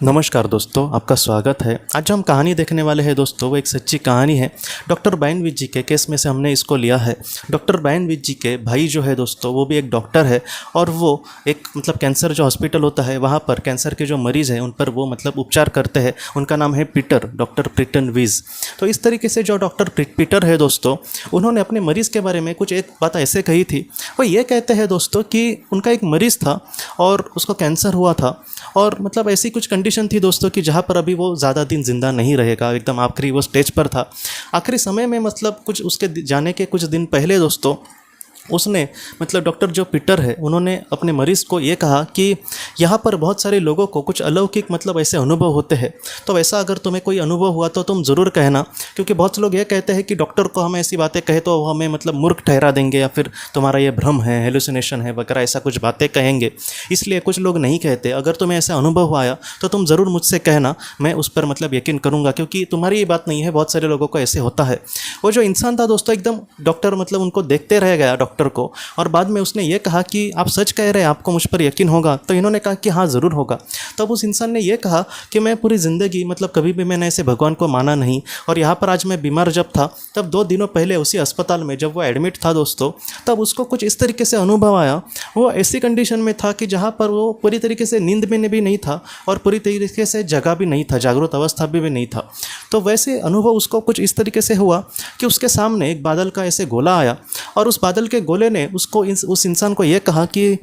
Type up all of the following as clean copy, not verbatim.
नमस्कार दोस्तों, आपका स्वागत है। आज जो हम कहानी देखने वाले हैं दोस्तों, वो एक सच्ची कहानी है। डॉक्टर बायनविच जी के केस में से हमने इसको लिया है। डॉक्टर बायनविच जी के भाई जो है दोस्तों, वो भी एक डॉक्टर है और वो एक कैंसर जो हॉस्पिटल होता है वहाँ पर कैंसर के जो मरीज़ हैं उन पर वो उपचार करते हैं। उनका नाम है पीटर, डॉक्टर पीटर वीज़। तो इस तरीके से जो डॉक्टर पीटर है दोस्तों, उन्होंने अपने मरीज़ के बारे में कुछ एक बात ऐसे कही थी। वो ये कहते हैं दोस्तों कि उनका एक मरीज़ था और उसको कैंसर हुआ था और ऐसी कुछ कंडीशन थी दोस्तों कि जहाँ पर अभी वो ज़्यादा दिन ज़िंदा नहीं रहेगा, एकदम आखिरी वो स्टेज पर था। आखिरी समय में कुछ उसके जाने के कुछ दिन पहले दोस्तों, उसने डॉक्टर जो पीटर है उन्होंने अपने मरीज़ को ये कहा कि यहाँ पर बहुत सारे लोगों को कुछ अलौकिक ऐसे अनुभव होते हैं। तो वैसा अगर तुम्हें कोई अनुभव हुआ तो तुम ज़रूर कहना, क्योंकि बहुत से लोग ये कहते हैं कि डॉक्टर को हमें ऐसी बातें कहे तो वो हमें मूर्ख ठहरा देंगे या फिर तुम्हारा ये भ्रम है, हेलुसिनेशन है वगैरह, ऐसा कुछ बातें कहेंगे। इसलिए कुछ लोग नहीं कहते। अगर तुम्हें ऐसा अनुभव आया तो तुम ज़रूर मुझसे कहना, मैं उस पर यकीन करूँगा, क्योंकि तुम्हारी ये बात नहीं है, बहुत सारे लोगों को ऐसे होता है। वो जो इंसान था दोस्तों, एकदम डॉक्टर उनको देखते रह गया डॉक्टर को, और बाद में उसने ये कहा कि आप सच कह रहे हैं, आपको मुझ पर यकीन होगा? तो इन्होंने कहा कि हाँ ज़रूर होगा। तब उस इंसान ने ये कहा कि मैं पूरी ज़िंदगी कभी भी मैंने ऐसे भगवान को माना नहीं, और यहाँ पर आज मैं बीमार जब था तब 2 दिनों पहले उसी अस्पताल में जब वो एडमिट था दोस्तों, तब उसको कुछ इस तरीके से अनुभव आया। वो ऐसी कंडीशन में था कि जहाँ पर वो पूरी तरीके से नींद में भी नहीं था और पूरी तरीके से जगा भी नहीं था, जागरूक अवस्था भी नहीं था। तो वैसे अनुभव उसको कुछ इस तरीके से हुआ कि उसके सामने एक बादल का ऐसे गोला आया और उस बादल के गोले ने उस इंसान को ये कहा कि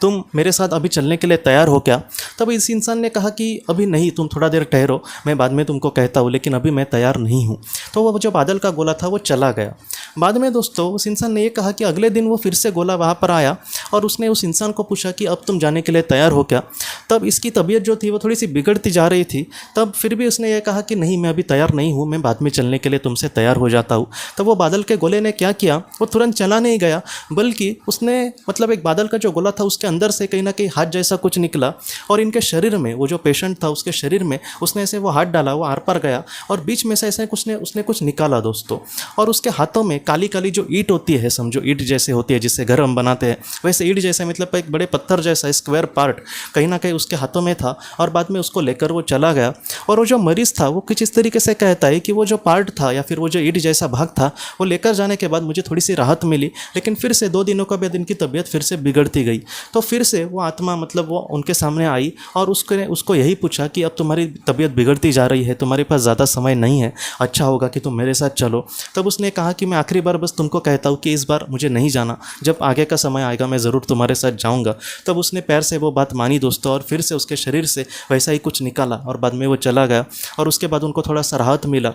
तुम मेरे साथ अभी चलने के लिए तैयार हो क्या? तब इस इंसान ने कहा कि अभी नहीं, तुम थोड़ा देर ठहरो, मैं बाद में तुमको कहता हूँ, लेकिन अभी मैं तैयार नहीं हूँ। तो वो जो बादल का गोला था वो चला गया। बाद में दोस्तों उस इंसान ने ये कहा कि अगले दिन वो फिर से गोला वहाँ पर आया और उसने उस इंसान को पूछा कि अब तुम जाने के लिए तैयार हो क्या? तब इसकी तबीयत जो थी वो थोड़ी सी बिगड़ती जा रही थी। तब फिर भी उसने ये कहा कि नहीं, मैं अभी तैयार नहीं हूँ, मैं बाद में चलने के लिए तुमसे तैयार हो जाता हूँ। तब वो बादल के गोले ने क्या किया, वो तुरंत चला नहीं गया, बल्कि उसने एक बादल का जो गोला था उसके अंदर से कहीं ना कहीं हाथ जैसा कुछ निकला और इनके शरीर में, वो जो पेशेंट था उसके शरीर में उसने ऐसे वो हाथ डाला, वो आर पार गया और बीच में से ऐसे उसने कुछ निकाला दोस्तों। और उसके हाथों में काली काली जो ईंट होती है, समझो ईंट जैसे होती है जिससे घर हम बनाते हैं, वैसे ईंट जैसे एक बड़े पत्थर जैसा स्क्वायर पार्ट कहीं ना कहीं उसके हाथों में था। और बाद में उसको लेकर वो चला गया। और वो जो मरीज़ था वो कुछ इस तरीके से कहता है कि वो जो पार्ट था या फिर वो जो ईंट जैसा भाग था, वो लेकर जाने के बाद मुझे थोड़ी सी राहत मिली, लेकिन फिर से 2 दिनों के बाद इनकी तबीयत फिर से बिगड़ती गई। तो फिर से वो आत्मा वो उनके सामने आई और उसको यही पूछा कि अब तुम्हारी तबीयत बिगड़ती जा रही है, तुम्हारे पास ज़्यादा समय नहीं है, अच्छा होगा कि तुम मेरे साथ चलो। तब उसने कहा कि मैं आखिरी बार बस तुमको कहता हूँ कि इस बार मुझे नहीं जाना, जब आगे का समय आएगा मैं ज़रूर तुम्हारे साथ जाऊँगा। तब उसने पैर से वो बात मानी दोस्तों, और फिर से उसके शरीर से वैसा ही कुछ निकाला और बाद में वो चला गया। और उसके बाद उनको थोड़ा सा राहत मिला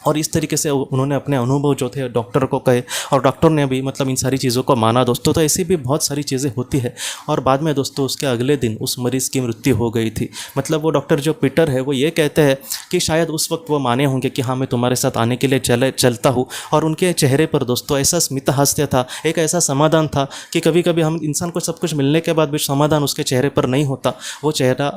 और इस तरीके से उन्होंने अपने अनुभव जो थे डॉक्टर को कहे और डॉक्टर ने भी इन सारी चीज़ों को माना दोस्तों। तो ऐसी भी बहुत सारी चीज़ें होती है। और बाद में दोस्तों उसके अगले दिन उस मरीज़ की मृत्यु हो गई थी। वो डॉक्टर जो पीटर है वो ये कहते हैं कि शायद उस वक्त वो माने होंगे कि हाँ, मैं तुम्हारे साथ आने के लिए चलता हूँ। और उनके चेहरे पर दोस्तों ऐसा स्मित हास्य था, एक ऐसा समाधान था कि कभी कभी हम इंसान को सब कुछ मिलने के बाद भी समाधान उसके चेहरे पर नहीं होता, वो चेहरा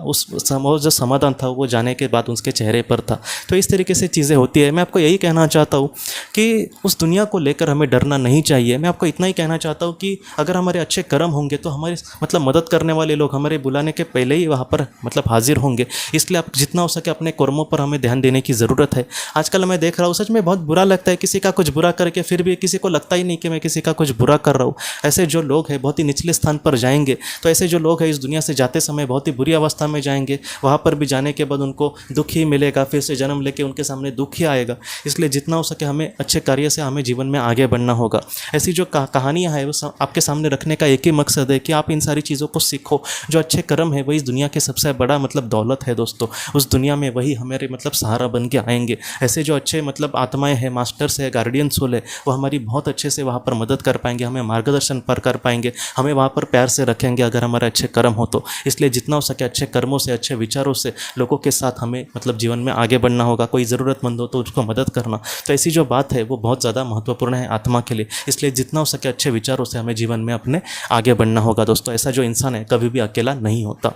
जो समाधान था वो जाने के बाद उसके चेहरे पर था। तो इस तरीके से चीज़ें होती है। मैं आपको यही कहना चाहता हूँ कि उस दुनिया को लेकर हमें डरना नहीं चाहिए। मैं आपको इतना ही कहना चाहता हूँ कि अगर हमारे अच्छे कर्म होंगे तो हमारे मदद करने वाले लोग हमारे बुलाने के पहले ही वहाँ पर हाजिर होंगे। इसलिए आप जितना हो सके अपने कर्मों पर हमें ध्यान देने की ज़रूरत है। आजकल मैं देख रहा हूँ, सच में बहुत बुरा लगता है किसी का कुछ बुरा करके फिर भी किसी को लगता ही नहीं कि मैं किसी का कुछ बुरा कर रहा हूँ। ऐसे जो लोग हैं बहुत ही निचले स्थान पर जाएंगे। तो ऐसे जो लोग हैं इस दुनिया से जाते समय बहुत ही बुरी अवस्था में जाएंगे। वहाँ पर भी जाने के बाद उनको दुख ही मिलेगा, फिर से जन्म लेके उनके सामने दुख ही आएगा। इसलिए जितना हो सके हमें अच्छे कार्य से हमें जीवन में आगे बढ़ना होगा। ऐसी जो कहानियाँ हैं वो आपके सामने रखने का एक ही मकसद है कि आप इन सारी चीज़ों को सीखो। जो अच्छे कर्म है वही इस दुनिया के सबसे बड़ा दौलत है दोस्तों। उस दुनिया में वही हमारे सहारा बन के आएंगे। ऐसे जो अच्छे आत्माएं हैं, मास्टर्स है, गार्डियन सोल है, वो हमारी बहुत अच्छे से वहाँ पर मदद कर पाएंगे, हमें मार्गदर्शन पर कर पाएंगे, हमें वहाँ पर प्यार से रखेंगे अगर हमारे अच्छे कर्म हो तो। इसलिए जितना हो सके अच्छे कर्मों से, अच्छे विचारों से लोगों के साथ हमें जीवन में आगे बढ़ना होगा। कोई ज़रूरतमंद हो तो उसको मदद करना। तो ऐसी जो बात है वो बहुत ज़्यादा महत्वपूर्ण है आत्मा के लिए। इसलिए जितना हो सके अच्छे विचारों से हमें जीवन में अपने आगे बढ़ना होगा दोस्तों। ऐसा जो इंसान है कभी भी अकेला नहीं होता।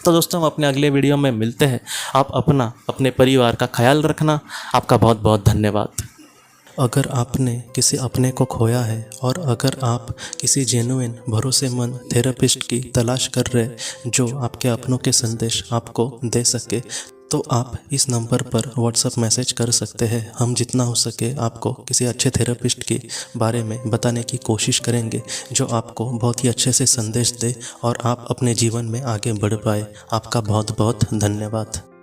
तो दोस्तों हम अपने अगले वीडियो में मिलते हैं। आप अपने परिवार का ख्याल रखना। आपका बहुत बहुत धन्यवाद। अगर आपने किसी अपने को खोया है और अगर आप किसी जेन्युइन भरोसेमंद थेरेपिस्ट की तलाश कर रहे जो आपके अपनों के संदेश आपको दे सके, तो आप इस नंबर पर व्हाट्सएप मैसेज कर सकते हैं। हम जितना हो सके आपको किसी अच्छे थेरेपिस्ट के बारे में बताने की कोशिश करेंगे जो आपको बहुत ही अच्छे से संदेश दे और आप अपने जीवन में आगे बढ़ पाए। आपका बहुत बहुत धन्यवाद।